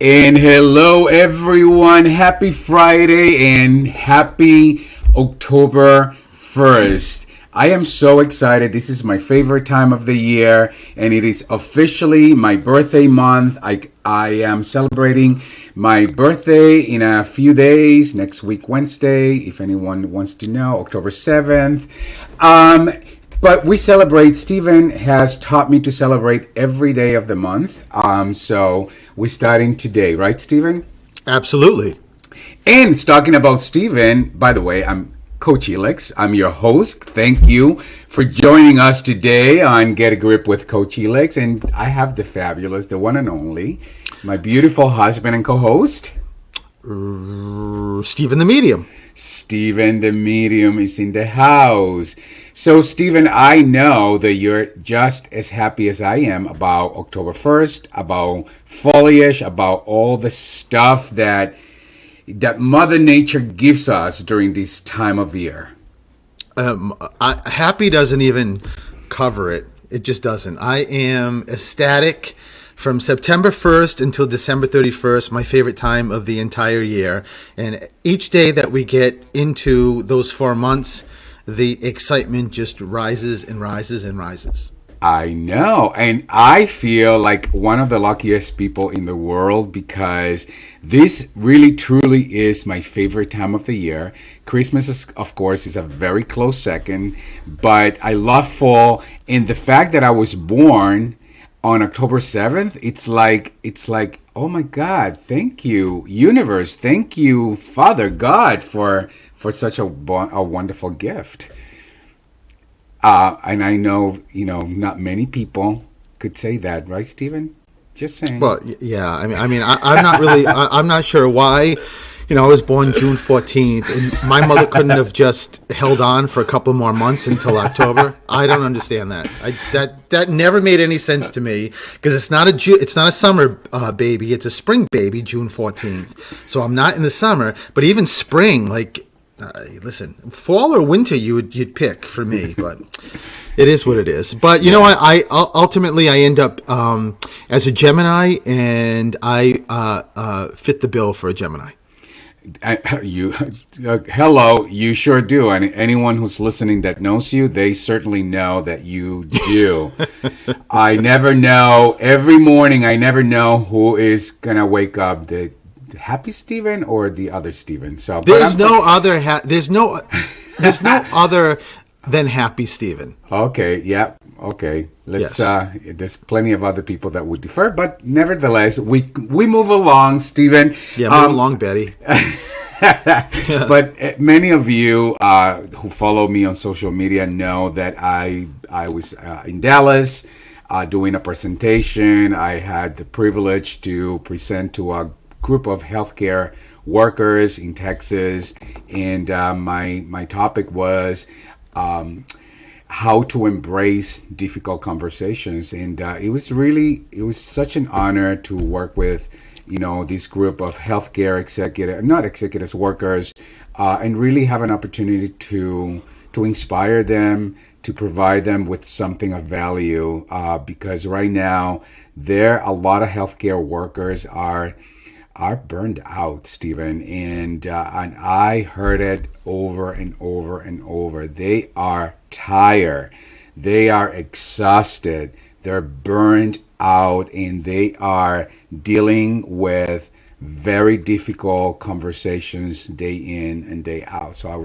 And hello, everyone. Happy Friday and happy October 1st. I am so excited. This is my favorite time of the year, and it is officially my birthday month. I am celebrating my birthday in a few days, next week, Wednesday, if anyone wants to know, October 7th. But we celebrate. Stephen has taught me to celebrate every day of the month. So we're starting today, right, Stephen? Absolutely. And talking about Stephen, by the way, I'm Coach Elix. I'm your host. Thank you for joining us today on Get a Grip with Coach Elix. And I have the fabulous, the one and only, my beautiful husband and co-host, Stephen the Medium. Stephen the Medium is in the house. So, Stephen, I know that you're just as happy as I am about October 1st, about foliage, about all the stuff that Mother Nature gives us during this time of year. Happy doesn't even cover it. It just doesn't. I am ecstatic from September 1st until December 31st, my favorite time of the entire year. And each day that we get into those 4 months, the excitement just rises and rises and rises. I know. And I feel like one of the luckiest people in the world because this really, truly is my favorite time of the year. Christmas, of course, is a very close second. But I love fall. And the fact that I was born on October 7th, it's like, oh my God, thank you, universe. Thank you, Father God, for such a wonderful gift. And I know, not many people could say that, right, Stephen? Just saying. Well, yeah. I'm not really. I'm not sure why. I was born June 14th, and my mother couldn't have just held on for a couple more months until October. I don't understand that. That never made any sense to me because it's not a summer baby. It's a spring baby, June 14th. So I'm not in the summer, but even spring, like. Listen, fall or winter, you'd pick for me, but it is what it is. But I ultimately end up as a Gemini, and I fit the bill for a Gemini. Hello, you sure do. And anyone who's listening that knows you, they certainly know that you do. I never know. Every morning, I never know who is gonna wake up. The Happy Stephen or the other Stephen. So there's no other than Happy Stephen. Okay, yeah, okay. Let's. Yes. There's plenty of other people that would defer, but nevertheless, we move along, Stephen. Yeah, move along, Betty. But many of you who follow me on social media know that I was in Dallas doing a presentation. I had the privilege to present to a group of healthcare workers in Texas, and my topic was how to embrace difficult conversations. And it was such an honor to work with this group of healthcare workers, and really have an opportunity to inspire them, to provide them with something of value, because right now a lot of healthcare workers are burned out, Stephen, and I heard it over and over and over. They are tired, they are exhausted, they're burned out, and they are dealing with very difficult conversations day in and day out. So I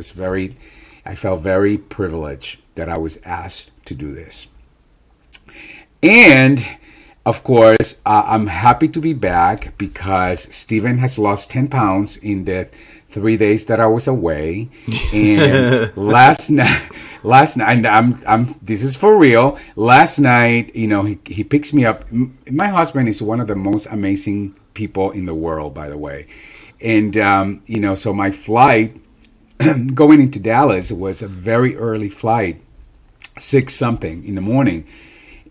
felt very privileged that I was asked to do this. And of course, I'm happy to be back because Stephen has lost 10 pounds in the 3 days that I was away. And last night, and this is for real. Last night, he picks me up. My husband is one of the most amazing people in the world, by the way. And, so my flight going into Dallas was a very early flight, 6 something in the morning.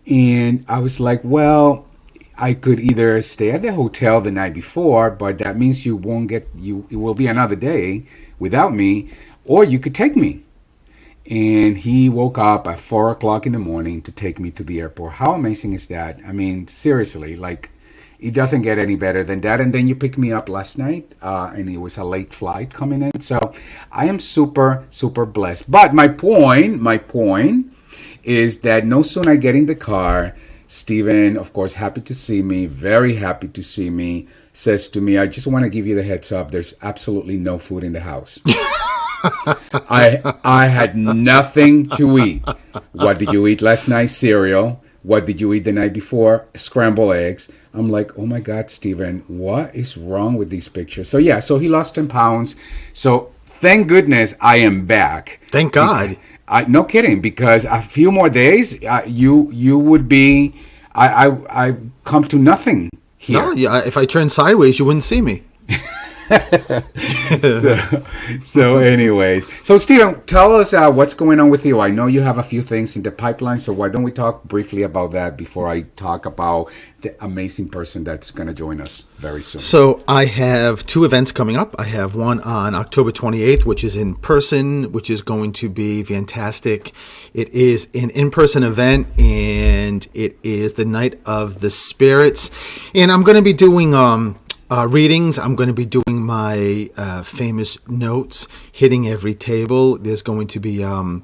And I was like, well, I could either stay at the hotel the night before, but that means it will be another day without me, or you could take me. And he woke up at 4 o'clock in the morning to take me to the airport. How amazing is that? I mean, seriously, like, it doesn't get any better than that. And then you picked me up last night, and it was a late flight coming in. So I am super, super blessed. But my point is that no sooner I get in the car, Stephen, of course, happy to see me, very happy to see me, says to me, I just want to give you the heads up, there's absolutely no food in the house. I had nothing to eat. What did you eat last night? Cereal. What did you eat the night before? Scrambled eggs. I'm like, oh my God, Stephen, what is wrong with these pictures? So yeah, so he lost 10 pounds. So thank goodness I am back. Thank God. No kidding, because a few more days, you would be, I come to nothing here. No, yeah, if I turned sideways, you wouldn't see me. so anyways, so Stephen, tell us what's going on with you. I know you have a few things in the pipeline, so why don't we talk briefly about that before I talk about the amazing person that's going to join us very soon. So I have 2 events coming up. I have one on October 28th, which is in person, which is going to be fantastic. It is an in-person event, and it is the Night of the Spirits, and I'm going to be doing readings. I'm going to be doing my famous notes, hitting every table. There's going to be a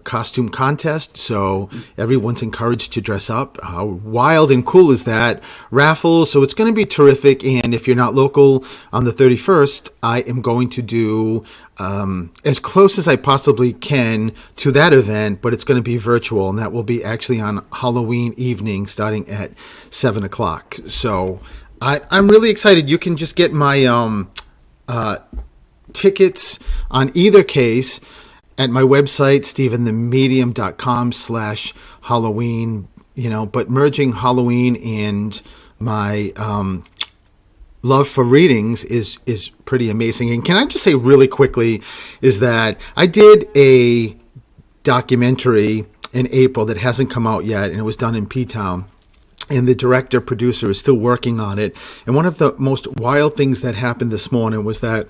costume contest, so everyone's encouraged to dress up. How wild and cool is that? Raffles, so it's going to be terrific. And if you're not local, on the 31st, I am going to do as close as I possibly can to that event, but it's going to be virtual, and that will be actually on Halloween evening starting at 7 o'clock. So I'm really excited. You can just get my tickets on either case at my website, stephenthemedium.com/Halloween, but merging Halloween and my love for readings is pretty amazing. And can I just say really quickly is that I did a documentary in April that hasn't come out yet, and it was done in P-Town. And the director-producer is still working on it. And one of the most wild things that happened this morning was that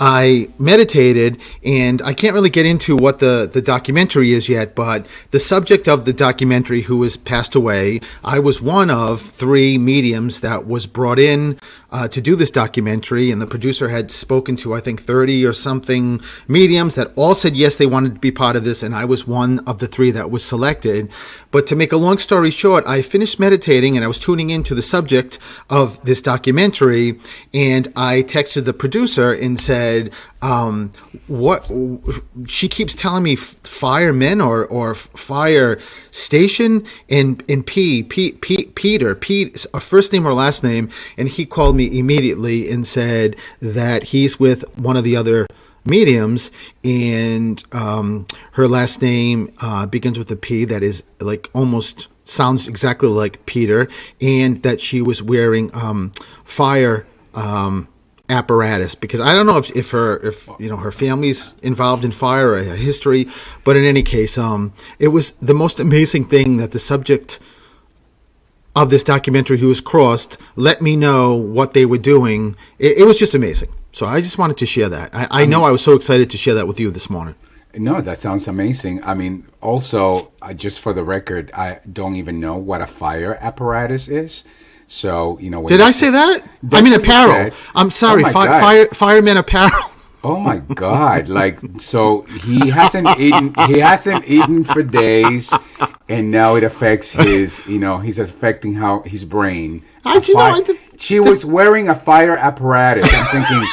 I meditated, and I can't really get into what the documentary is yet, but the subject of the documentary, who has passed away, I was one of 3 mediums that was brought in to do this documentary, and the producer had spoken to, I think, 30 or something mediums that all said yes, they wanted to be part of this, and I was one of the 3 that was selected. But to make a long story short, I finished meditating, and I was tuning into the subject of this documentary, and I texted the producer and said, what she keeps telling me firemen or fire station and Peter, a first name or last name, and he called me immediately and said that he's with one of the other mediums, and her last name begins with a P, that is like almost sounds exactly like Peter, and that she was wearing fire apparatus, because I don't know if her family's involved in fire or a history, but in any case, it was the most amazing thing that the subject of this documentary, who was crossed, let me know what they were doing. It was just amazing. So I just wanted to share that. I know I was so excited to share that with you this morning. No, that sounds amazing. I mean, also, just for the record, I don't even know what a fire apparatus is. So, did I say that? I mean, apparel. I'm sorry, fireman apparel. Oh my God! So he hasn't eaten for days, and now it affects his. He's affecting his brain. She was wearing a fire apparatus. I'm thinking,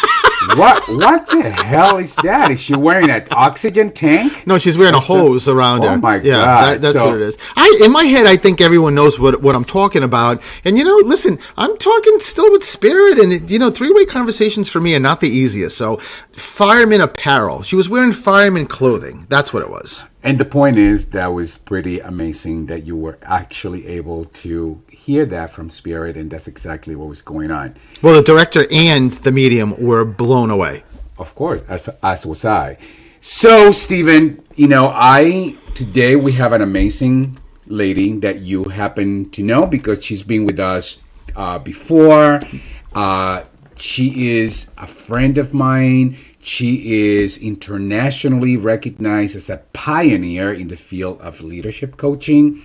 what the hell is that? Is she wearing an oxygen tank? No, she's wearing a hose around her. Oh my God! That's what it is. In my head, I think everyone knows what I'm talking about. And listen, I'm talking still with spirit, and 3-way conversations for me are not the easiest. So, fireman apparel. She was wearing fireman clothing. That's what it was. And the point is, that was pretty amazing that you were actually able to hear that from spirit, and that's exactly what was going on. Well, the director and the medium were blown away. Of course, as was I. So, Stephen, today we have an amazing lady that you happen to know because she's been with us before. She is a friend of mine. She is internationally recognized as a pioneer in the field of leadership coaching.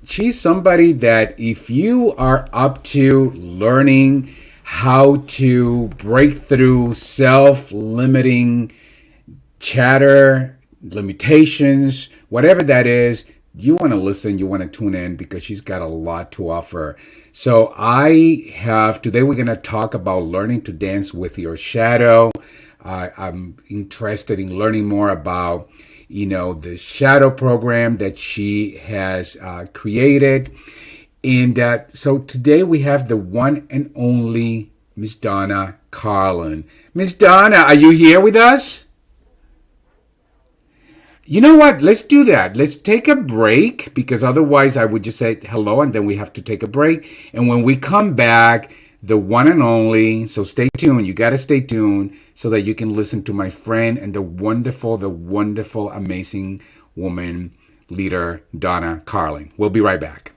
She's somebody that if you are up to learning how to break through self-limiting chatter, limitations, whatever that is, you want to listen, you want to tune in because she's got a lot to offer. So today we're going to talk about learning to dance with your shadow. I'm interested in learning more about, the shadow program that she has created. And so today we have the one and only Miss Donna Carlin. Miss Donna, are you here with us? You know what? Let's do that. Let's take a break because otherwise I would just say hello and then we have to take a break. And when we come back, the one and only, so stay tuned. You got to stay tuned so that you can listen to my friend and the wonderful, amazing woman leader, Donna Carlin. We'll be right back.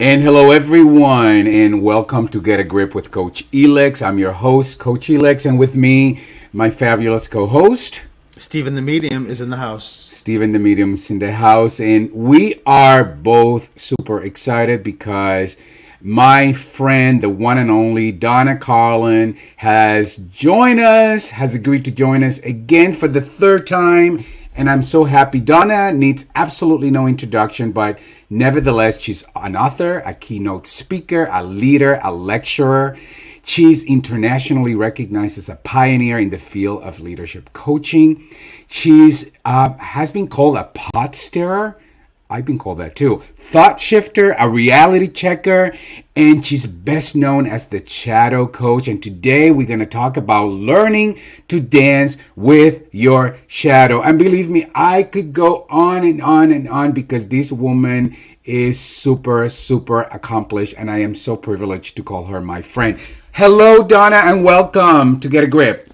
And hello, everyone, and welcome to Get a Grip with Coach Elex. I'm your host, Coach Elex, and with me, my fabulous co-host, Stephen the Medium is in the house. Stephen the Medium's in the house, and we are both super excited because my friend, the one and only Donna Carlin, has agreed to join us again for the third time. And I'm so happy. Donna needs absolutely no introduction, but nevertheless, she's an author, a keynote speaker, a leader, a lecturer. She's internationally recognized as a pioneer in the field of leadership coaching. She's has been called a pot stirrer, I've been called that too. Thought shifter, a reality checker, and she's best known as the shadow coach. And today we're going to talk about learning to dance with your shadow. And believe me, I could go on and on and on because this woman is super, super accomplished. And I am so privileged to call her my friend. Hello, Donna, and welcome to Get a Grip.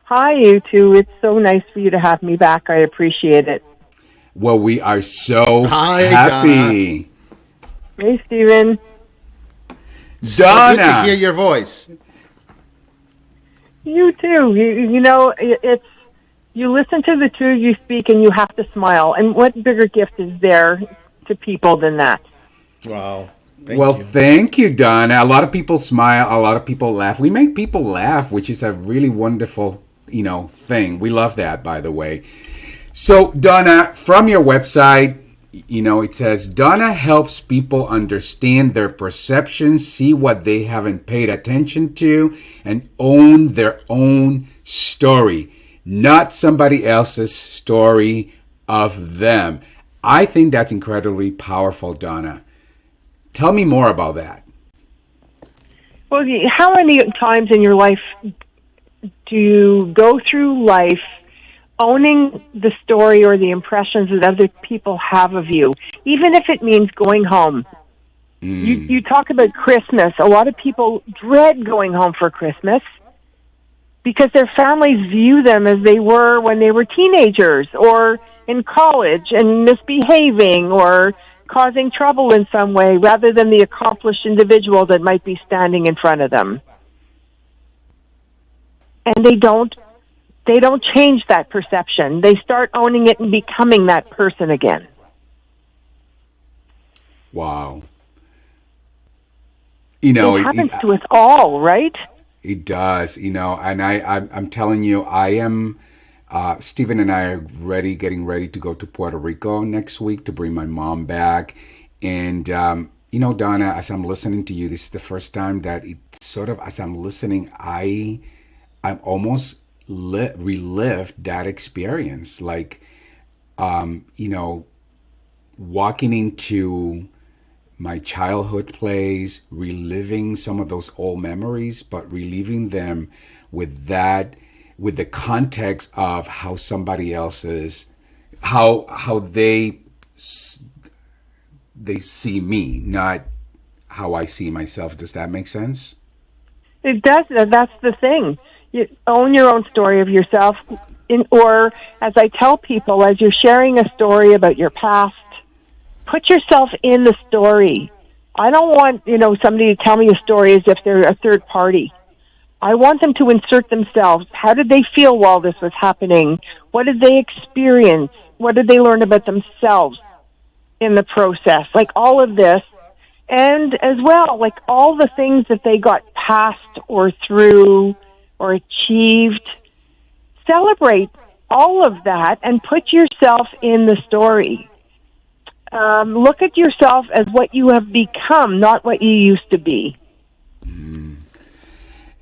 Hi, you two. It's so nice for you to have me back. I appreciate it. Well, we are so Hi, happy. Hey, Stephen. So good to hear your voice. You too. You know, it's you listen to the two of you speak and you have to smile. And what bigger gift is there to people than that? Wow. Thank you, Donna. A lot of people smile. A lot of people laugh. We make people laugh, which is a really wonderful, thing. We love that, by the way. So, Donna, from your website, it says, Donna helps people understand their perceptions, see what they haven't paid attention to, and own their own story, not somebody else's story of them. I think that's incredibly powerful, Donna. Tell me more about that. Well, how many times in your life do you go through life owning the story or the impressions that other people have of you, even if it means going home? You talk about Christmas. A lot of people dread going home for Christmas because their families view them as they were when they were teenagers or in college and misbehaving or causing trouble in some way rather than the accomplished individual that might be standing in front of them. And they don't change that perception. They start owning it and becoming that person again. Wow. It happens to us all, right? It does, and I'm telling you, Stephen and I are getting ready to go to Puerto Rico next week to bring my mom back. And, Donna, as I'm listening to you, this is the first time that it's sort of, as I'm listening, I'm almost relived that experience, like walking into my childhood place, reliving some of those old memories, but reliving them with the context of how somebody else's, how they see me, not how I see myself. Does that make sense? It does. That's the thing. You own your own story of yourself, or as I tell people, as you're sharing a story about your past, put yourself in the story. I don't want, somebody to tell me a story as if they're a third party. I want them to insert themselves. How did they feel while this was happening? What did they experience? What did they learn about themselves in the process? Like all of this. And as well, like all the things that they got past or through or achieved. Celebrate all of that and put yourself in the story. Look at yourself as what you have become, not what you used to be.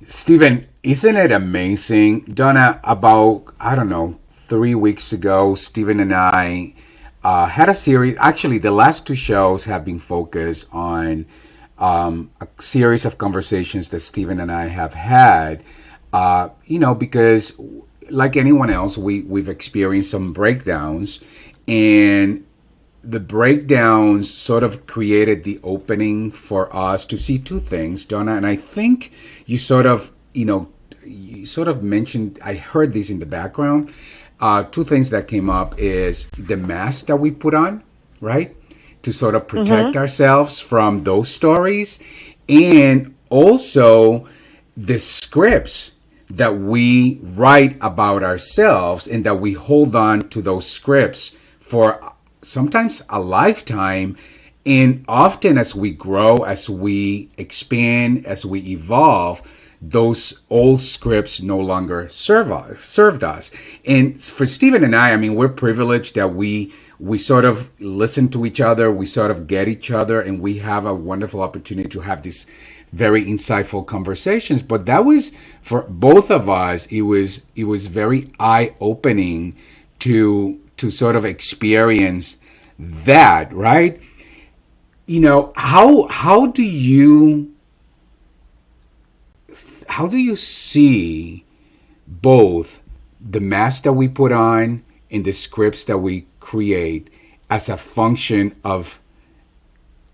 Stephen, isn't it amazing? Donna, about, 3 weeks ago, Stephen and I had a series. Actually, the last two shows have been focused on a series of conversations that Stephen and I have had, because like anyone else, we've experienced some breakdowns, and the breakdowns sort of created the opening for us to see two things, Donna. And I think you sort of mentioned, I heard this in the background. Two things that came up is the mask that we put on, right? To sort of protect ourselves from those stories. And also the scripts that we write about ourselves and that we hold on to those scripts for sometimes a lifetime. And often as we grow, as we expand, as we evolve, those old scripts no longer served us. And for Stephen and I mean, we're privileged that we sort of listen to each other, we sort of get each other, and we have a wonderful opportunity to have these very insightful conversations. But that was, for both of us, it was very eye-opening to sort of experience that, right? How do you see both the mask that we put on and the scripts that we create as a function of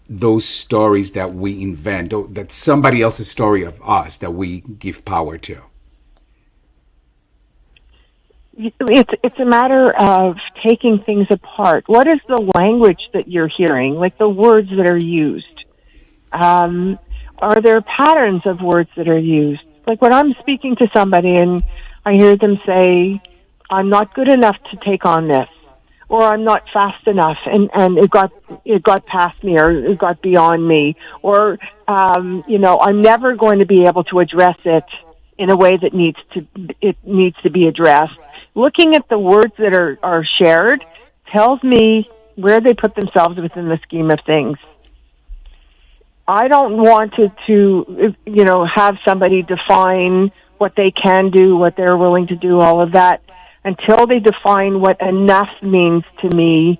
those stories that we invent, that somebody else's story of us that we give power to? It's a matter of taking things apart. What is the language that you're hearing, like the words that are used? Are there patterns of words that are used? Like when I'm speaking to somebody and I hear them say, I'm not good enough to take on this, or I'm not fast enough, and it got past me, or it got beyond me, or I'm never going to be able to address it in a way that needs to be addressed. Looking at the words that are shared tells me where they put themselves within the scheme of things. I don't want to have somebody define what they can do, what they're willing to do, all of that. Until they define what enough means to me,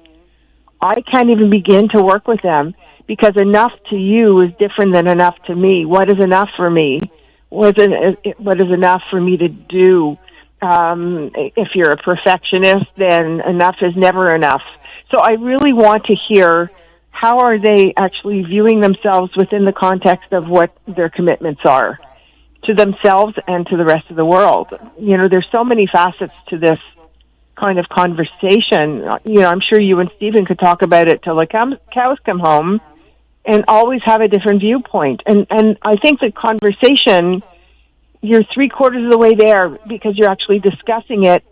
I can't even begin to work with them, because enough to you is different than enough to me. What is enough for me? What is enough for me to do? If you're a perfectionist, then enough is never enough. So I really want to hear, how are they actually viewing themselves within the context of what their commitments are to themselves and to the rest of the world. There's so many facets to this kind of conversation. I'm sure you and Stephen could talk about it till the cows come home and always have a different viewpoint. And I think the conversation, you're 3/4 of the way there because you're actually discussing it,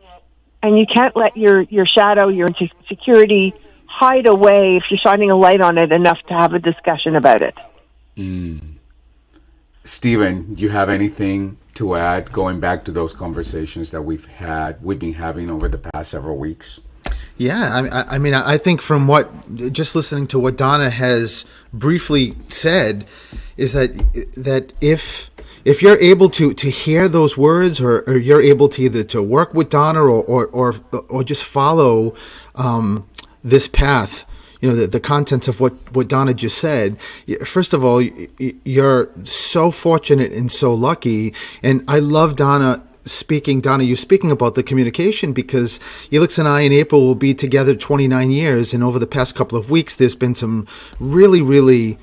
and you can't let your shadow, your insecurity hide away if you're shining a light on it enough to have a discussion about it. Stephen, do you have anything to add, going back to those conversations that we've been having over the past several weeks? Yeah, I mean, I think from just listening to what Donna has briefly said, is that if you're able to hear those words, or you're able to either to work with Donna or just follow this path, the contents of what Donna just said. First of all, you're so fortunate and so lucky, and I love Donna, you speaking about the communication, because Elix and I in April will be together 29 years, and over the past couple of weeks, there's been some really, really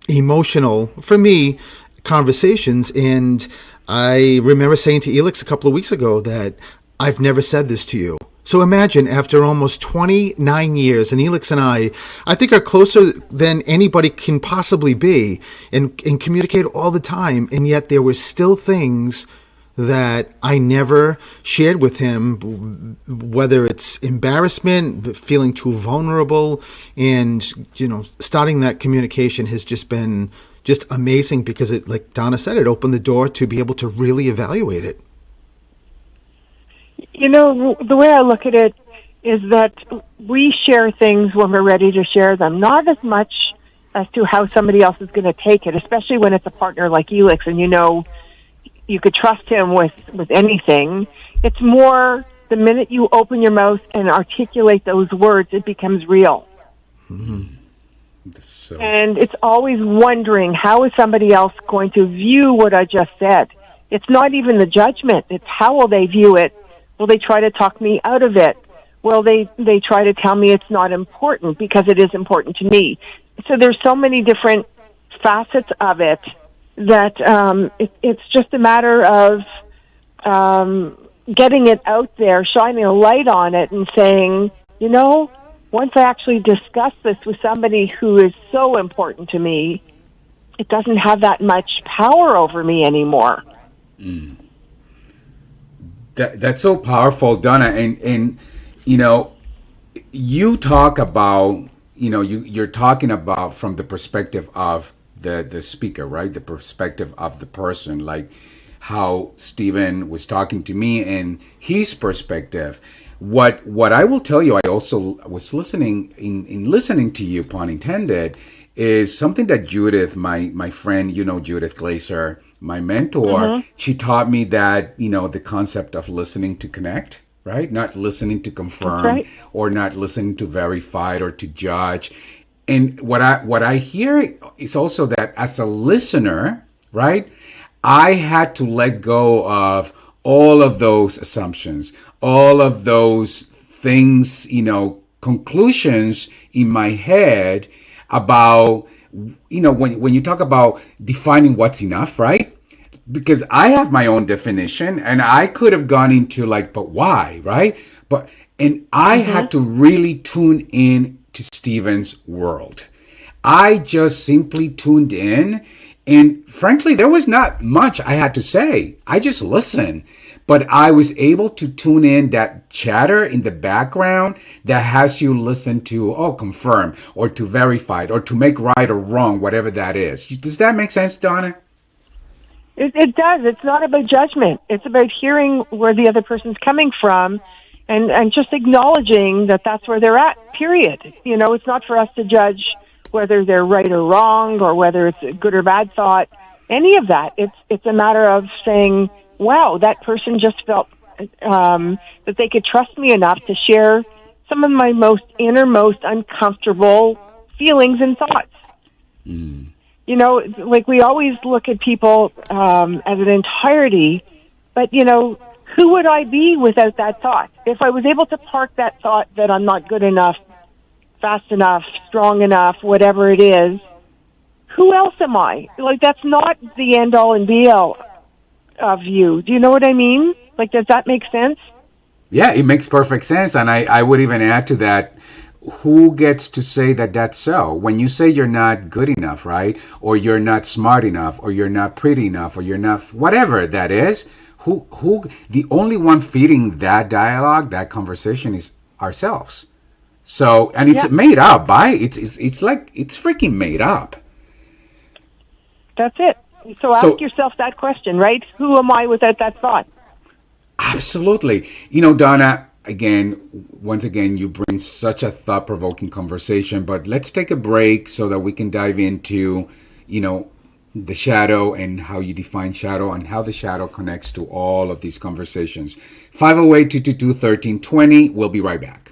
emotional, for me, conversations. And I remember saying to Elix a couple of weeks ago that I've never said this to you. So imagine, after almost 29 years, and Elix and I think, are closer than anybody can possibly be, and communicate all the time, and yet there were still things that I never shared with him, whether it's embarrassment, feeling too vulnerable, and starting that communication has just been just amazing, because it, like Donna said, it opened the door to be able to really evaluate it. The way I look at it is that we share things when we're ready to share them, not as much as to how somebody else is going to take it, especially when it's a partner like Elix, and you could trust him with anything. It's more the minute you open your mouth and articulate those words, it becomes real. Mm-hmm. And it's always wondering, how is somebody else going to view what I just said? It's not even the judgment. It's how will they view it? Will they try to talk me out of it? Will they try to tell me it's not important because it is important to me? So there's so many different facets of it that it's just a matter of getting it out there, shining a light on it, and saying, once I actually discuss this with somebody who is so important to me, it doesn't have that much power over me anymore. Mm. That's so powerful, Donna. And you talk about, you're talking about from the perspective of the speaker, right? The perspective of the person, like how Stephen was talking to me and his perspective. What I will tell you, I also was listening to you, pun intended, is something that Judith, my friend, Judith Glaser, my mentor, she taught me that, the concept of listening to connect, right? Not listening to That's confirm right. or not listening to verify or to judge. And what I hear is also that as a listener, right? I had to let go of all of those assumptions, all of those things, conclusions in my head about, when you talk about defining what's enough, right? Because I have my own definition and I could have gone into like, but why, right? And I Hmm. had to really tune in to Steven's world. I just simply tuned in, and frankly, there was not much I had to say. I just listened. But I was able to tune in that chatter in the background that has you listen to, oh, confirm, or to verify, or to make right or wrong, whatever that is. Does that make sense, Donna? It does. It's not about judgment. It's about hearing where the other person's coming from, and just acknowledging that that's where they're at. Period. It's not for us to judge whether they're right or wrong, or whether it's a good or bad thought. Any of that. It's a matter of saying, "Wow, that person just felt that they could trust me enough to share some of my most innermost uncomfortable feelings and thoughts." Like we always look at people as an entirety, but who would I be without that thought? If I was able to park that thought that I'm not good enough, fast enough, strong enough, whatever it is, who else am I? Like, that's not the end all and be all of you. Do you know what I mean? Like, does that make sense? Yeah, it makes perfect sense. And I would even add to that, who gets to say that that's so? When you say you're not good enough, right? Or you're not smart enough, or you're not pretty enough, or you're not whatever that is, the only one feeding that dialogue, that conversation is ourselves. So, and it's Yeah, made up by, it's like, it's freaking made up. that's it. So ask So, yourself that question, right? Who am I without that thought? absolutely. Donna, again, once again, you bring such a thought provoking conversation, but let's take a break so that we can dive into, you know, the shadow and how you define shadow and how the shadow connects to all of these conversations. 508-222-1320. We'll be right back.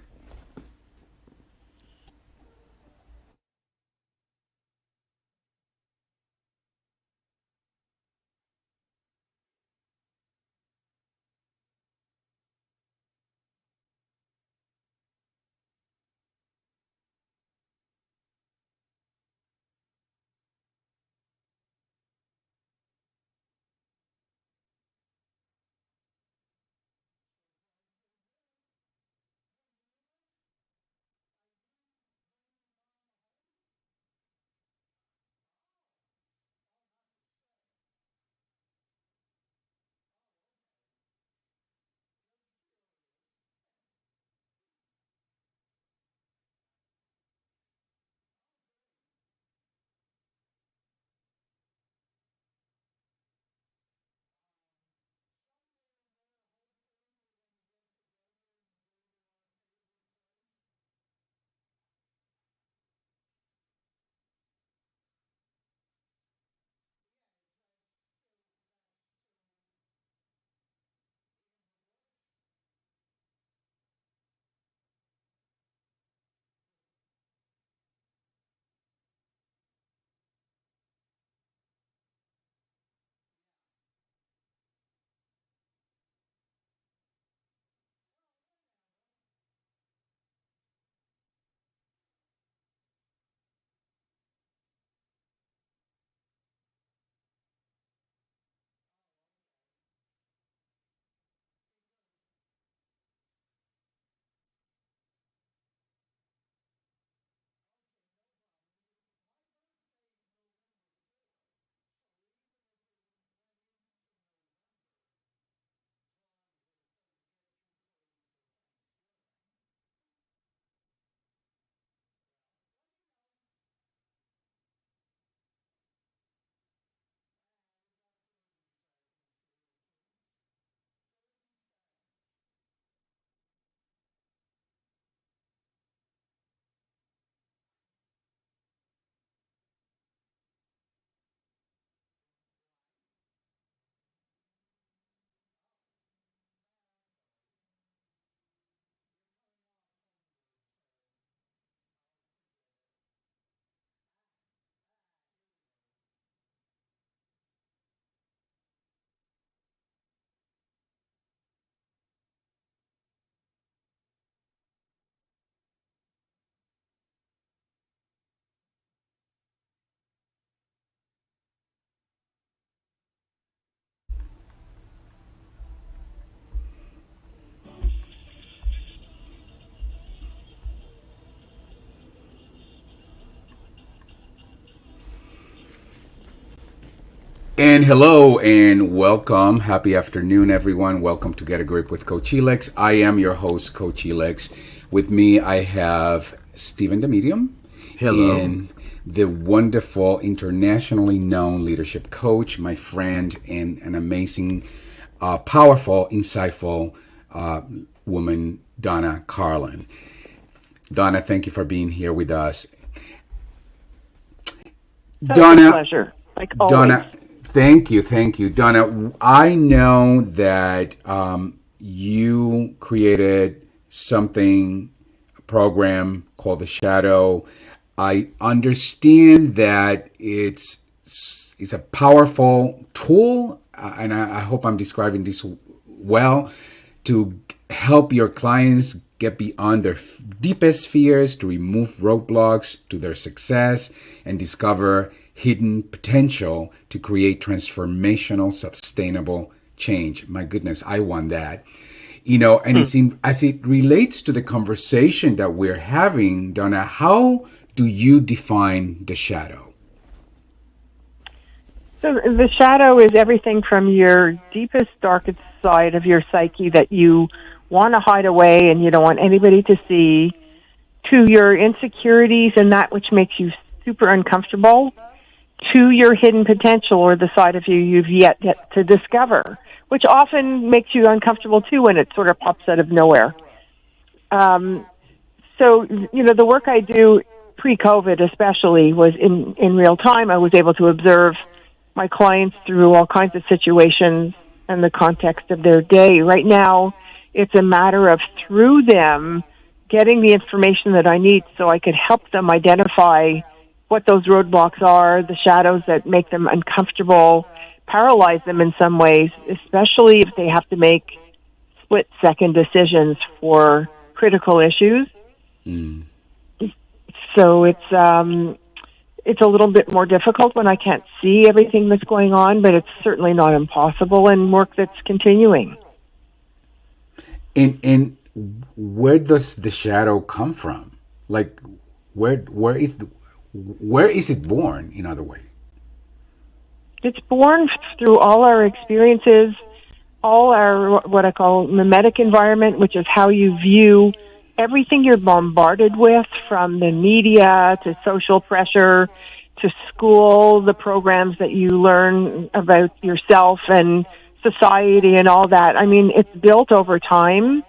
And hello and welcome. Happy afternoon, everyone. Welcome to Get a Grip with Coach Helix. I am your host, Coach Helix. With me, I have Stephen the Medium. Hello. And the wonderful, internationally known leadership coach, my friend, and an amazing, powerful, insightful woman, Donna Carlin. Donna, thank you for being here with us. That's Donna, a pleasure. Like always. Donna, thank you, Donna. I know that you created something, a program called The Shadow. I understand that it's a powerful tool, and I hope I'm describing this well, to help your clients get beyond their deepest fears, to remove roadblocks to their success, and discover hidden potential to create transformational, sustainable change. My goodness, I want that. And as it relates to the conversation that we're having, Donna, how do you define the shadow? So the shadow is everything from your deepest, darkest side of your psyche that you want to hide away and you don't want anybody to see, to your insecurities and that which makes you super uncomfortable, to your hidden potential or the side of you you've yet to discover, which often makes you uncomfortable too when it sort of pops out of nowhere. So, the work I do pre-COVID especially was in real time. I was able to observe my clients through all kinds of situations and the context of their day. Right now, it's a matter of, through them, getting the information that I need so I could help them identify what those roadblocks are, the shadows that make them uncomfortable, paralyze them in some ways, especially if they have to make split-second decisions for critical issues. Mm. So it's a little bit more difficult when I can't see everything that's going on, but it's certainly not impossible and work that's continuing. And where does the shadow come from? Like, where is it born? In other way, it's born through all our experiences, all our what I call mimetic environment, which is how you view everything you're bombarded with, from the media to social pressure to school, the programs that you learn about yourself and society and all that. I mean, it's built over time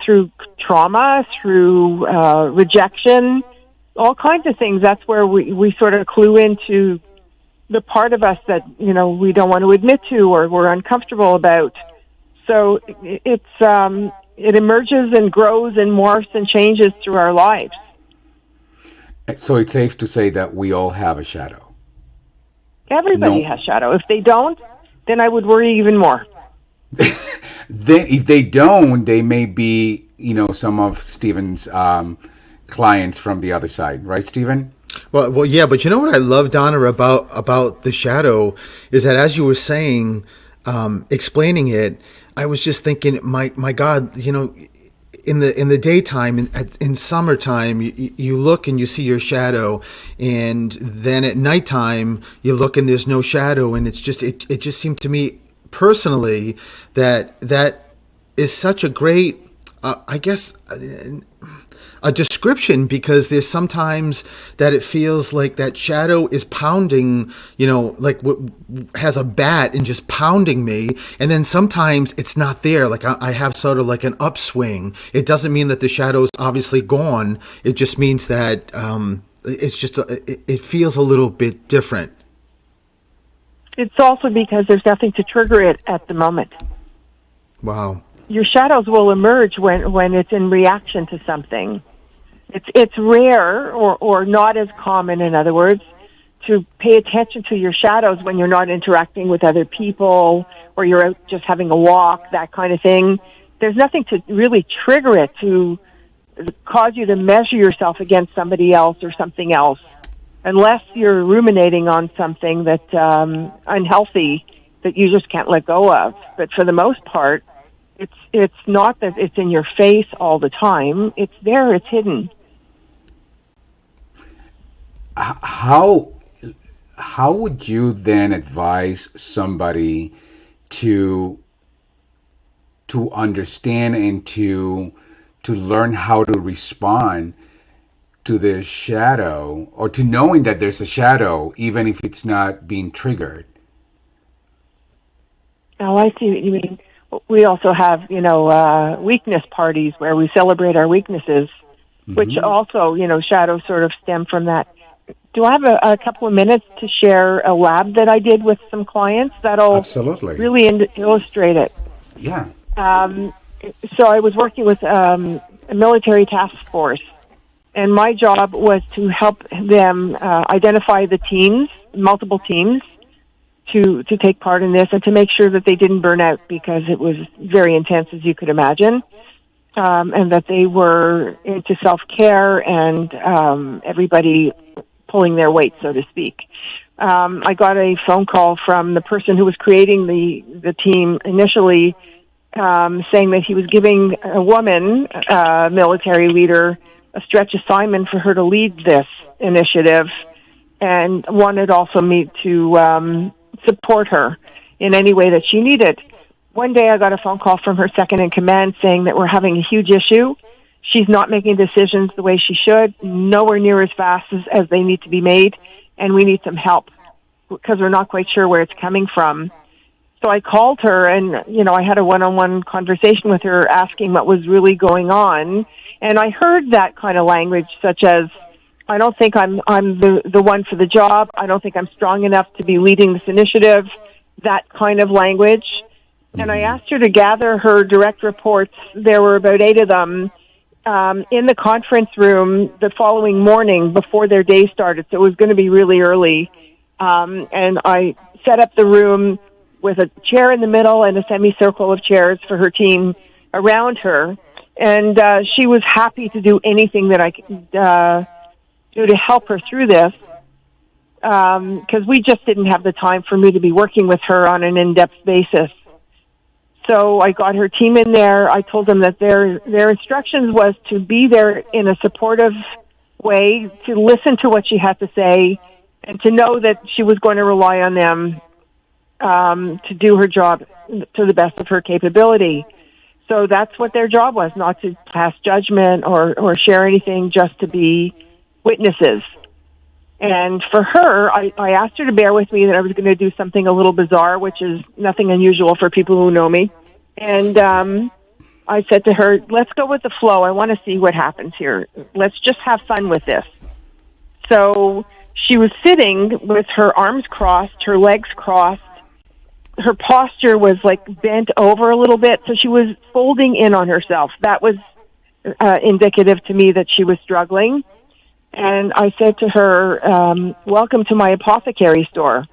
through trauma, through rejection, all kinds of things. That's where we sort of clue into the part of us that, we don't want to admit to or we're uncomfortable about. So it emerges and grows and morphs and changes through our lives. So it's safe to say that we all have a shadow. Everybody has shadow. If they don't, then I would worry even more. Then if they don't, they may be, some of Stephen's clients from the other side. Right, Stephen? Well, yeah, but you know what I love, Donna, about the shadow is that as you were saying, explaining it, I was just thinking, my God, in the daytime, in summertime, you look and you see your shadow, and then at nighttime you look and there's no shadow, and it's just it just seemed to me personally that is such a great, I guess, a description, because there's sometimes that it feels like that shadow is pounding, like has a bat and just pounding me. And then sometimes it's not there. Like I have sort of like an upswing. It doesn't mean that the shadow's obviously gone. It just means that it's just, it feels a little bit different. It's also because there's nothing to trigger it at the moment. Wow. Your shadows will emerge when it's in reaction to something. It's rare or not as common, in other words, to pay attention to your shadows when you're not interacting with other people or you're out just having a walk, that kind of thing. There's nothing to really trigger it to cause you to measure yourself against somebody else or something else, unless you're ruminating on something that's unhealthy that you just can't let go of. But for the most part, it's not that it's in your face all the time. It's there. It's hidden. How how would you then advise somebody to understand and to learn how to respond to the shadow, or to knowing that there's a shadow, even if it's not being triggered? Oh, I see what you mean. We also have, weakness parties where we celebrate our weaknesses, which also, shadows sort of stem from that. Do I have a couple of minutes to share a lab that I did with some clients that'll Absolutely. really illustrate it? Yeah. So I was working with a military task force, and my job was to help them identify the teams, multiple teams, to take part in this and to make sure that they didn't burn out, because it was very intense, as you could imagine, and that they were into self-care and everybody pulling their weight, so to speak. I got a phone call from the person who was creating the team initially, saying that he was giving a woman, military leader, a stretch assignment for her to lead this initiative, and wanted also me to support her in any way that she needed. One day I got a phone call from her second in command saying that we're having a huge issue. She's not making decisions the way she should, nowhere near as fast as they need to be made, and we need some help because we're not quite sure where it's coming from. So I called her, and, I had a one-on-one conversation with her asking what was really going on, and I heard that kind of language, such as, I don't think I'm the one for the job. I don't think I'm strong enough to be leading this initiative, that kind of language. And I asked her to gather her direct reports. There were about 8 of them in the conference room the following morning before their day started. So it was going to be really early. And I set up the room with a chair in the middle and a semicircle of chairs for her team around her. And she was happy to do anything that I could do to help her through this, because we just didn't have the time for me to be working with her on an in-depth basis. So I got her team in there. I told them that their instructions was to be there in a supportive way, to listen to what she had to say, and to know that she was going to rely on them to do her job to the best of her capability. So that's what their job was, not to pass judgment or share anything, just to be witnesses. And for her, I asked her to bear with me that I was going to do something a little bizarre, which is nothing unusual for people who know me. And I said to her, let's go with the flow. I want to see what happens here. Let's just have fun with this. So she was sitting with her arms crossed, her legs crossed. Her posture was like bent over a little bit, so she was folding in on herself. That was indicative to me that she was struggling. And I said to her, welcome to my apothecary store.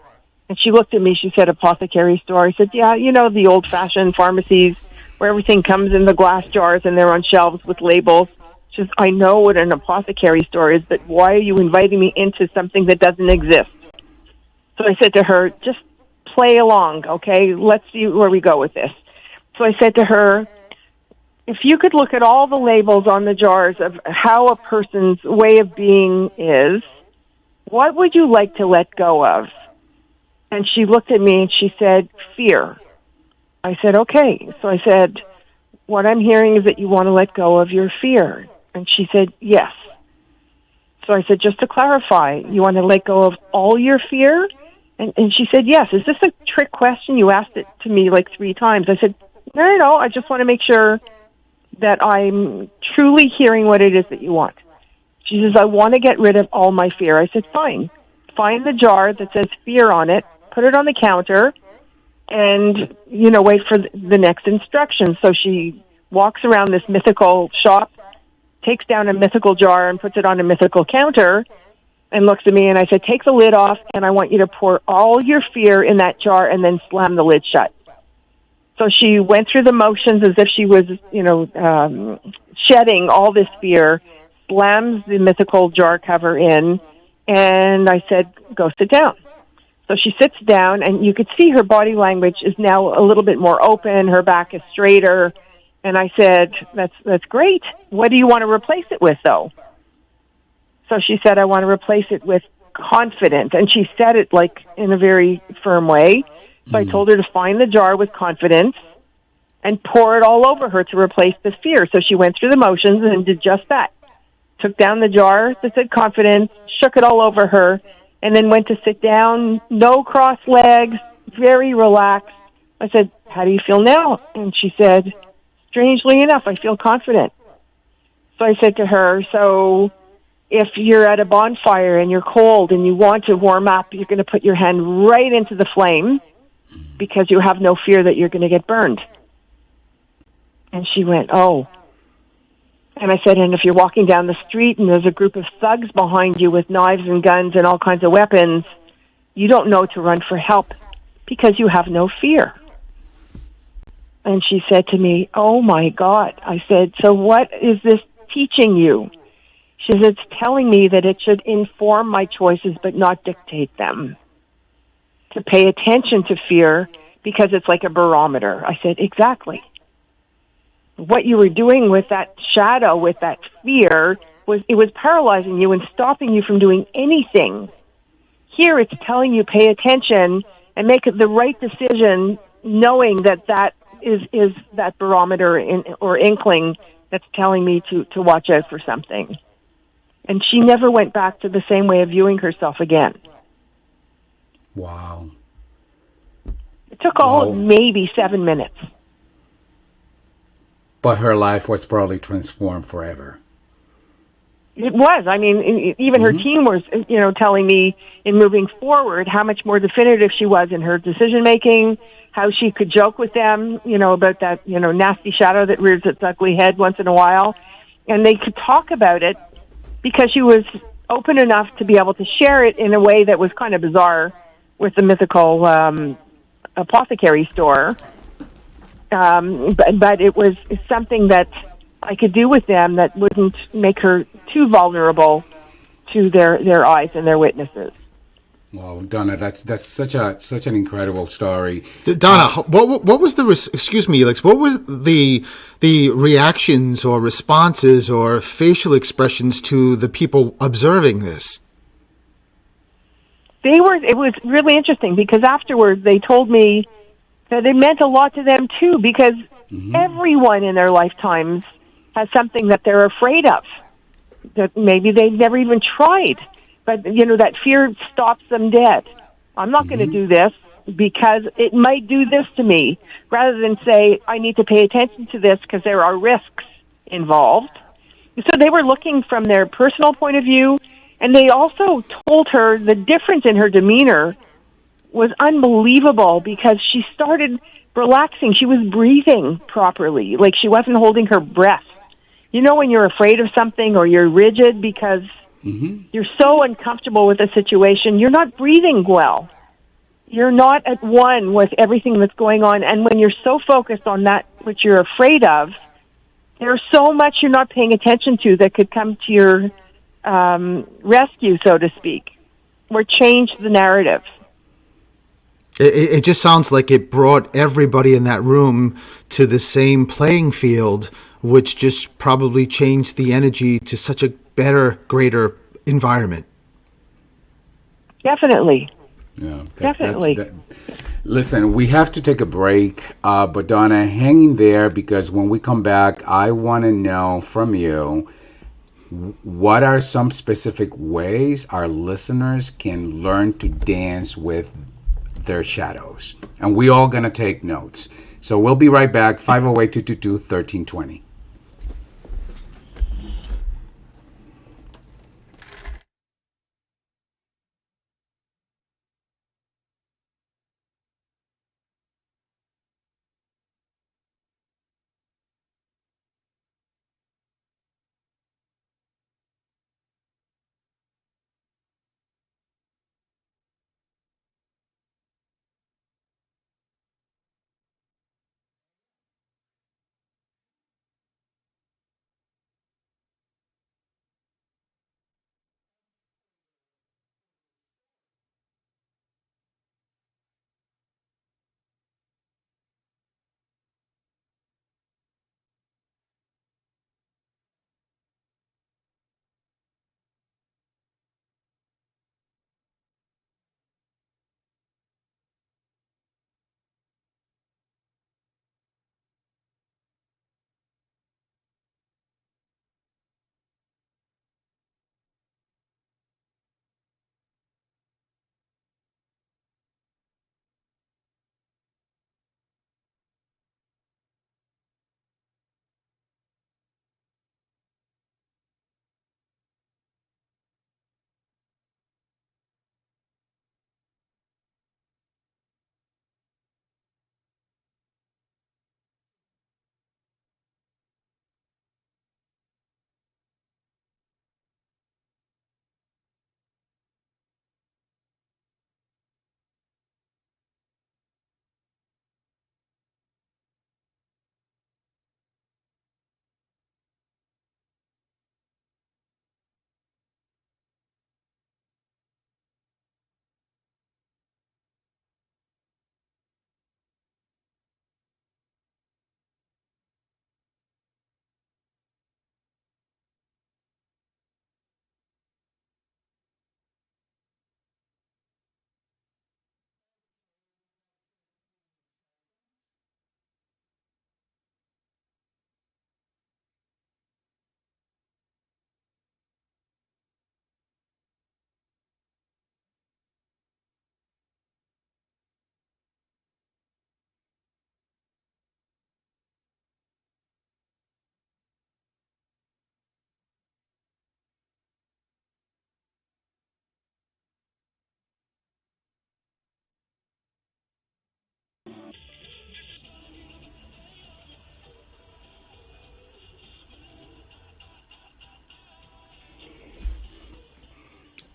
And she looked at me, she said, apothecary store? I said, yeah, the old-fashioned pharmacies where everything comes in the glass jars and they're on shelves with labels. She says, I know what an apothecary store is, but why are you inviting me into something that doesn't exist? So I said to her, just play along, okay? Let's see where we go with this. So I said to her, if you could look at all the labels on the jars of how a person's way of being is, what would you like to let go of? And she looked at me and she said, fear. I said, okay. So I said, what I'm hearing is that you want to let go of your fear. And she said, yes. So I said, just to clarify, you want to let go of all your fear? And she said, yes. Is this a trick question? You asked it to me like 3 times. I said, no, I just want to make sure that I'm truly hearing what it is that you want. She says, I want to get rid of all my fear. I said, fine. Find the jar that says fear on it, put it on the counter, and, wait for the next instruction. So she walks around this mythical shop, takes down a mythical jar and puts it on a mythical counter, and looks at me, and I said, take the lid off, and I want you to pour all your fear in that jar and then slam the lid shut. So she went through the motions as if she was, shedding all this fear, slams the mythical jar cover in, and I said, go sit down. So she sits down, and you could see her body language is now a little bit more open. Her back is straighter. And I said, that's great. What do you want to replace it with, though? So she said, I want to replace it with confident. And she said it like in a very firm way. So I told her to find the jar with confidence and pour it all over her to replace the fear. So she went through the motions and did just that. Took down the jar that said confidence, shook it all over her, and then went to sit down, no cross legs, very relaxed. I said, how do you feel now? And she said, strangely enough, I feel confident. So I said to her, so if you're at a bonfire and you're cold and you want to warm up, you're going to put your hand right into the flame because you have no fear that you're going to get burned. And she went, oh. And I said, and if you're walking down the street and there's a group of thugs behind you with knives and guns and all kinds of weapons, you don't know to run for help because you have no fear. And she said to me, oh my God. I said, so what is this teaching you? She said, it's telling me that it should inform my choices but not dictate them. To pay attention to fear because it's like a barometer. I said, exactly. What you were doing with that shadow, with that fear, it was paralyzing you and stopping you from doing anything. Here it's telling you pay attention and make the right decision, knowing that is that barometer or inkling that's telling me to watch out for something. And she never went back to the same way of viewing herself again. Wow. It took all of maybe 7 minutes. But her life was probably transformed forever. It was. I mean, even her team was, telling me in moving forward how much more definitive she was in her decision making, how she could joke with them, about that, nasty shadow that rears its ugly head once in a while. And they could talk about it because she was open enough to be able to share it in a way that was kind of bizarre with the mythical apothecary store. But it was something that I could do with them that wouldn't make her too vulnerable to their eyes and their witnesses. Well, Donna, that's such an incredible story. Donna, what was the excuse me, Alex? What was the reactions or responses or facial expressions to the people observing this? It was really interesting because afterwards they told me that it meant a lot to them too, because everyone in their lifetimes has something that they're afraid of, that maybe they've never even tried, but that fear stops them dead. I'm not going to do this because it might do this to me, rather than say, I need to pay attention to this because there are risks involved. So they were looking from their personal point of view, and they also told her the difference in her demeanor was unbelievable because she started relaxing. She was breathing properly, like she wasn't holding her breath. When you're afraid of something or you're rigid because you're so uncomfortable with a situation, you're not breathing well. You're not at one with everything that's going on. And when you're so focused on that which you're afraid of, there's so much you're not paying attention to that could come to your rescue, so to speak, or change the narrative. It just sounds like it brought everybody in that room to the same playing field, which just probably changed the energy to such a better, greater environment. Definitely. Yeah, Definitely. Listen, we have to take a break, but Donna, hang in there because when we come back, I want to know from you, what are some specific ways our listeners can learn to dance with their shadows? And we all going to take notes. So we'll be right back, 508-222-1320.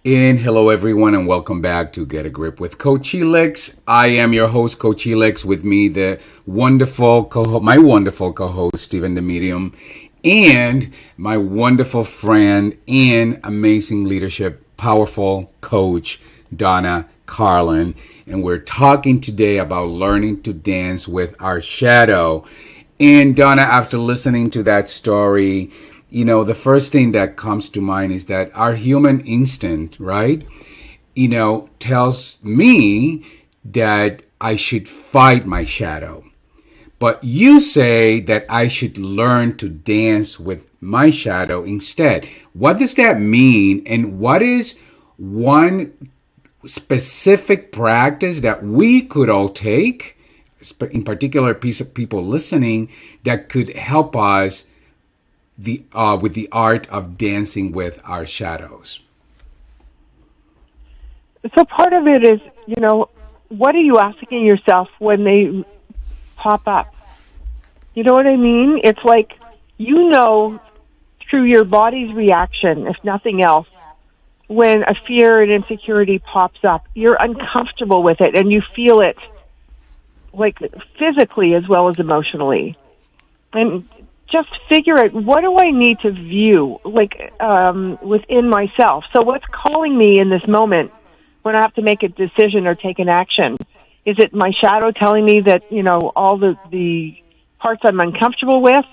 And hello, everyone, and welcome back to Get a Grip with Coach Helix. I am your host, Coach Helix. With me, the my wonderful co-host, Stephen the Medium, and my wonderful friend and amazing leadership, powerful coach, Donna Carlin. And we're talking today about learning to dance with our shadow. And Donna, after listening to that story, the first thing that comes to mind is that our human instinct, right, tells me that I should fight my shadow. But you say that I should learn to dance with my shadow instead. What does that mean? And what is one specific practice that we could all take, in particular, a piece of people listening, that could help us with the art of dancing with our shadows? So part of it is, what are you asking yourself when they pop up? You know what I mean? It's like, through your body's reaction, if nothing else, when a fear and insecurity pops up, you're uncomfortable with it and you feel it, like, physically as well as emotionally. And just figure out, what do I need to view, within myself? So what's calling me in this moment when I have to make a decision or take an action? Is it my shadow telling me that, all the parts I'm uncomfortable with?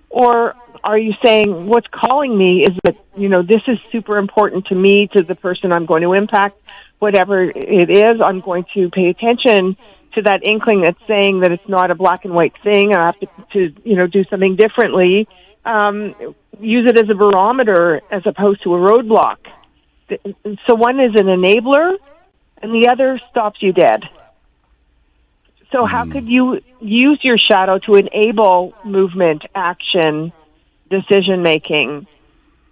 Or are you saying, what's calling me is that, this is super important to me, to the person I'm going to impact, whatever it is, I'm going to pay attention to that inkling that's saying that it's not a black and white thing. I have to do something differently. Use it as a barometer as opposed to a roadblock. So one is an enabler, and the other stops you dead. So how could you use your shadow to enable movement, action, decision making?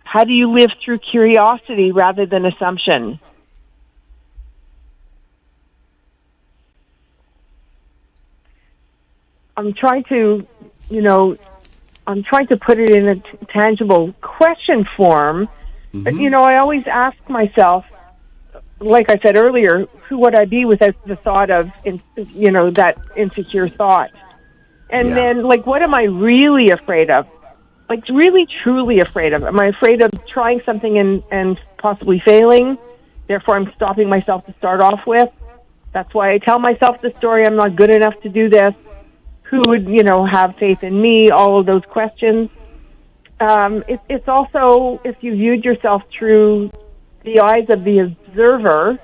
How do you live through curiosity rather than assumption? I'm trying to put it in a tangible question form. Mm-hmm. I always ask myself, like I said earlier, who would I be without the thought of, that insecure thought? And then, what am I really afraid of? Like, really, truly afraid of? Am I afraid of trying something and possibly failing? Therefore, I'm stopping myself to start off with. That's why I tell myself the story, I'm not good enough to do this. Who would, have faith in me? All of those questions. It's also, if you viewed yourself through the eyes of the observer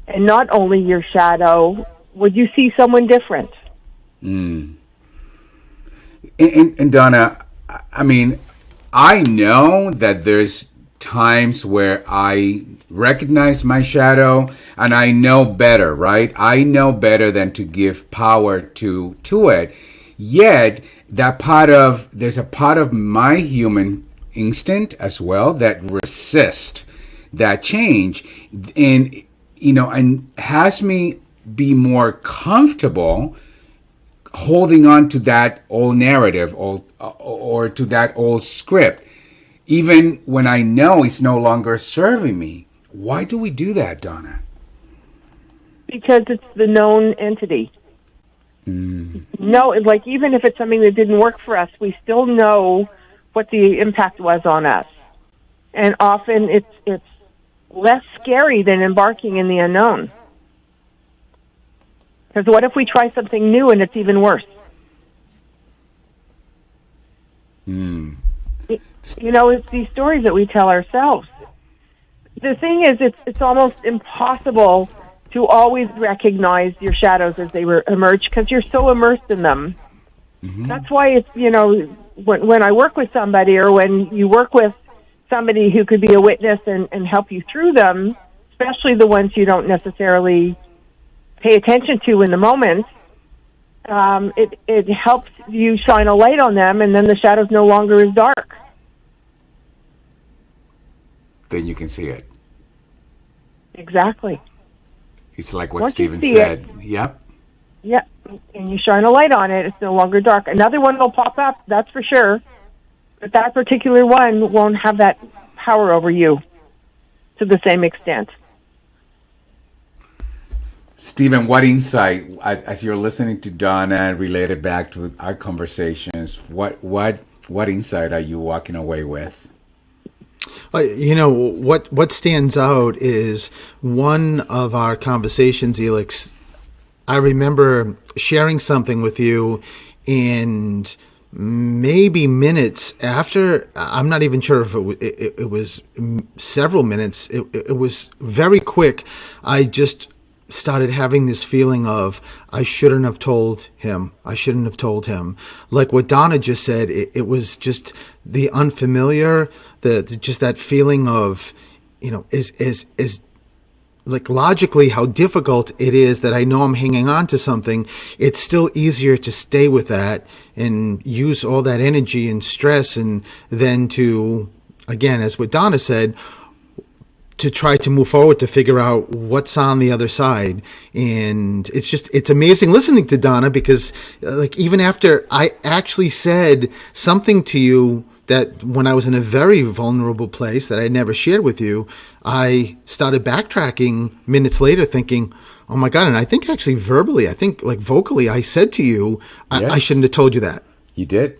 and not only your shadow, would you see someone different? And Donna, I mean, I know that there's times where I recognize my shadow and I know better, right? I know better than to give power to it. Yet there's a part of my human instinct as well that resists that change, and has me be more comfortable holding on to that old narrative or to that old script, even when I know it's no longer serving me. Why do we do that, Donna? Because it's the known entity. No, even if it's something that didn't work for us, we still know what the impact was on us. And often it's less scary than embarking in the unknown. Because what if we try something new and it's even worse? It's these stories that we tell ourselves. The thing is, it's almost impossible to always recognize your shadows as they emerge because you're so immersed in them. Mm-hmm. That's why it's, when I work with somebody or when you work with somebody who could be a witness and help you through them, especially the ones you don't necessarily pay attention to in the moment, it helps you shine a light on them, and then the shadows no longer is dark. Then you can see it. Exactly. It's like what Stephen said. Yep. Yep. And you shine a light on it, it's no longer dark. Another one will pop up, that's for sure. But that particular one won't have that power over you. to the same extent. Stephen, what insight, as you're listening to Donna, related back to our conversations, what insight are you walking away with? What stands out is one of our conversations, Elix. I remember sharing something with you, and maybe minutes after, I'm not even sure if it was several minutes. It was very quick. I just started having this feeling of I shouldn't have told him. I shouldn't have told him. Like what Donna just said, it was just the unfamiliar, just that feeling of, is like logically how difficult it is that I know I'm hanging on to something. It's still easier to stay with that and use all that energy and stress, and then to, again, as what Donna said, to try to move forward to figure out what's on the other side. And it's amazing listening to Donna, because like even after I actually said something to you that when I was in a very vulnerable place that I never shared with you, I started backtracking minutes later thinking, oh my God. And I think actually verbally, like vocally, I said to you, Yes. I shouldn't have told you that. You did.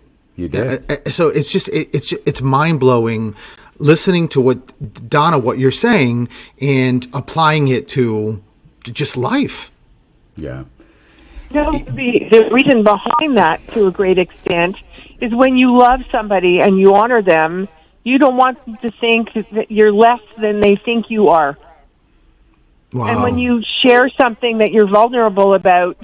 So it's mind blowing listening to what Donna, what you're saying, and applying it to just life. Yeah. The reason behind that, to a great extent, is when you love somebody and you honor them, you don't want them to think that you're less than they think you are. Wow. And when you share something that you're vulnerable about,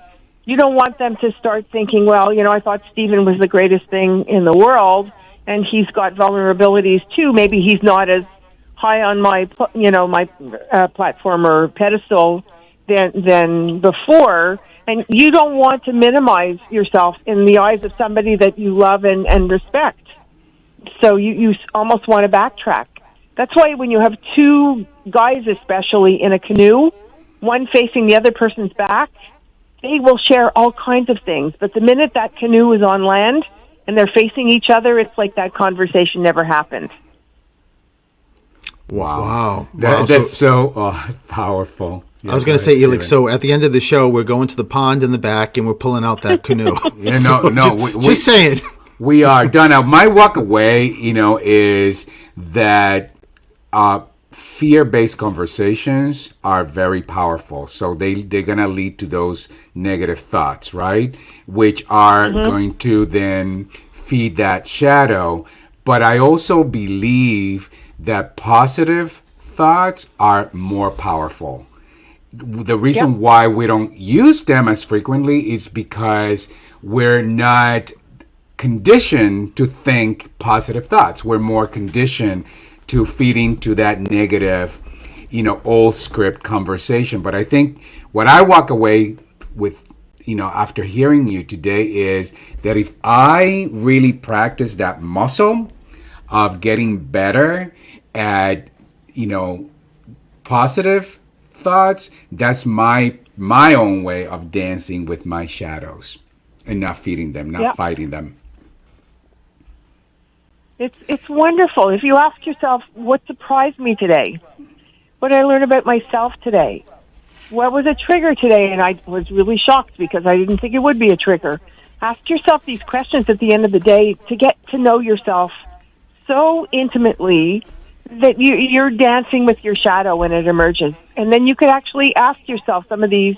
you don't want them to start thinking, well, I thought Stephen was the greatest thing in the world, and he's got vulnerabilities too. Maybe he's not as high on my platform or pedestal than before. And you don't want to minimize yourself in the eyes of somebody that you love and respect. So you almost want to backtrack. That's why when you have two guys, especially in a canoe, one facing the other person's back, they will share all kinds of things. But the minute that canoe is on land and they're facing each other, it's like that conversation never happened. Wow. That's so powerful. I was going to say, Elix, so at the end of the show, we're going to the pond in the back and we're pulling out that canoe. Just saying. We are done. Now, my walk away, is that fear-based conversations are very powerful. So they're going to lead to those negative thoughts, right? Which are going to then feed that shadow. But I also believe that positive thoughts are more powerful. The reason why we don't use them as frequently is because we're not conditioned to think positive thoughts. We're more conditioned to feed into that negative, old script conversation. But I think what I walk away with, after hearing you today is that if I really practice that muscle of getting better at, positive thoughts, that's my own way of dancing with my shadows and not feeding them, not fighting them. It's wonderful. If you ask yourself, what surprised me today? What did I learn about myself today? What was a trigger today? And I was really shocked because I didn't think it would be a trigger. Ask yourself these questions at the end of the day to get to know yourself so intimately that you're dancing with your shadow when it emerges. And then you could actually ask yourself some of these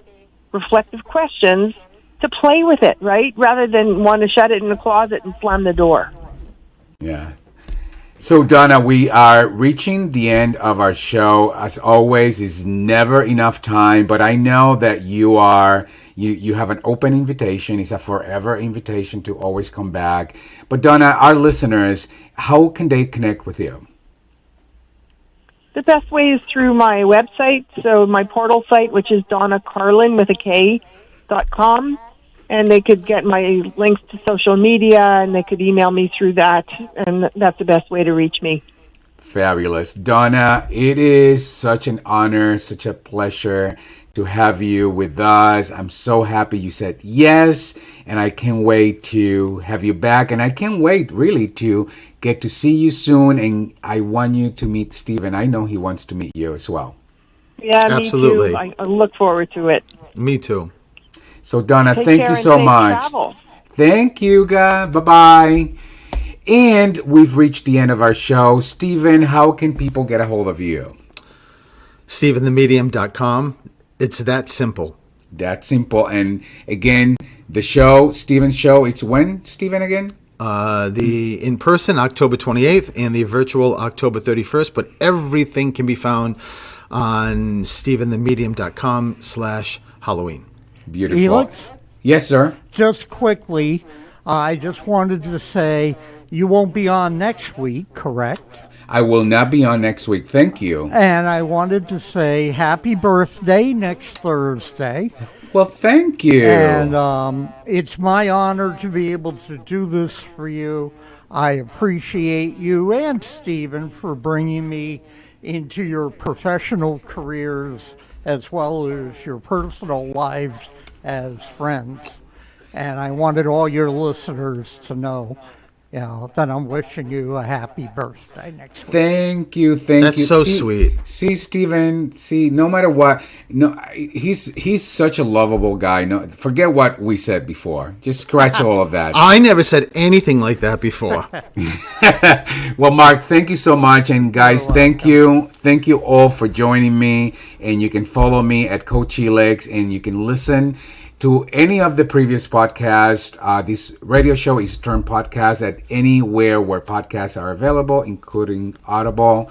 reflective questions to play with it, right? Rather than want to shut it in the closet and slam the door. Yeah. So, Donna, we are reaching the end of our show. As always, is never enough time, but I know that you have an open invitation. It's a forever invitation to always come back. But, Donna, our listeners, how can they connect with you? The best way is through my website, so my portal site, which is donnacarlin.com, and they could get my links to social media, and they could email me through that, and that's the best way to reach me. Fabulous. Donna, it is such an honor, such a pleasure to have you with us. I'm so happy you said yes, and I can't wait to have you back. And I can't wait really to get to see you soon. And I want you to meet Steven. I know he wants to meet you as well. Yeah, Absolutely. me too. I look forward to it. Me too. So Donna, Take thank care you and so safe much. travel. Thank you, guys. Bye-bye. And we've reached the end of our show. Steven, how can people get a hold of you? StevenTheMedium.com. It's that simple. That simple. And again, the show, Steven's show, it's when, Steven, again? The in-person October 28th and the virtual October 31st, but everything can be found on StevenTheMedium.com/Halloween. Beautiful. Felix? Yes, sir. Just quickly, I just wanted to say you won't be on next week, correct? I will not be on next week. Thank you. And I wanted to say happy birthday next Thursday. Well, thank you. And it's my honor to be able to do this for you. I appreciate you and Stephen for bringing me into your professional careers as well as your personal lives as friends. And I wanted all your listeners to know, that I'm wishing you a happy birthday next week. Thank you. Thank That's you. so sweet. See, Steven, no matter what, he's such a lovable guy. No, forget what we said before. Just scratch all of that. I never said anything like that before. Well, Mark, thank you so much. And guys, thank you. Thank you all for joining me. And you can follow me at Coach Helix, and you can listen to any of the previous podcasts. This radio show is turned podcast at anywhere where podcasts are available, including Audible,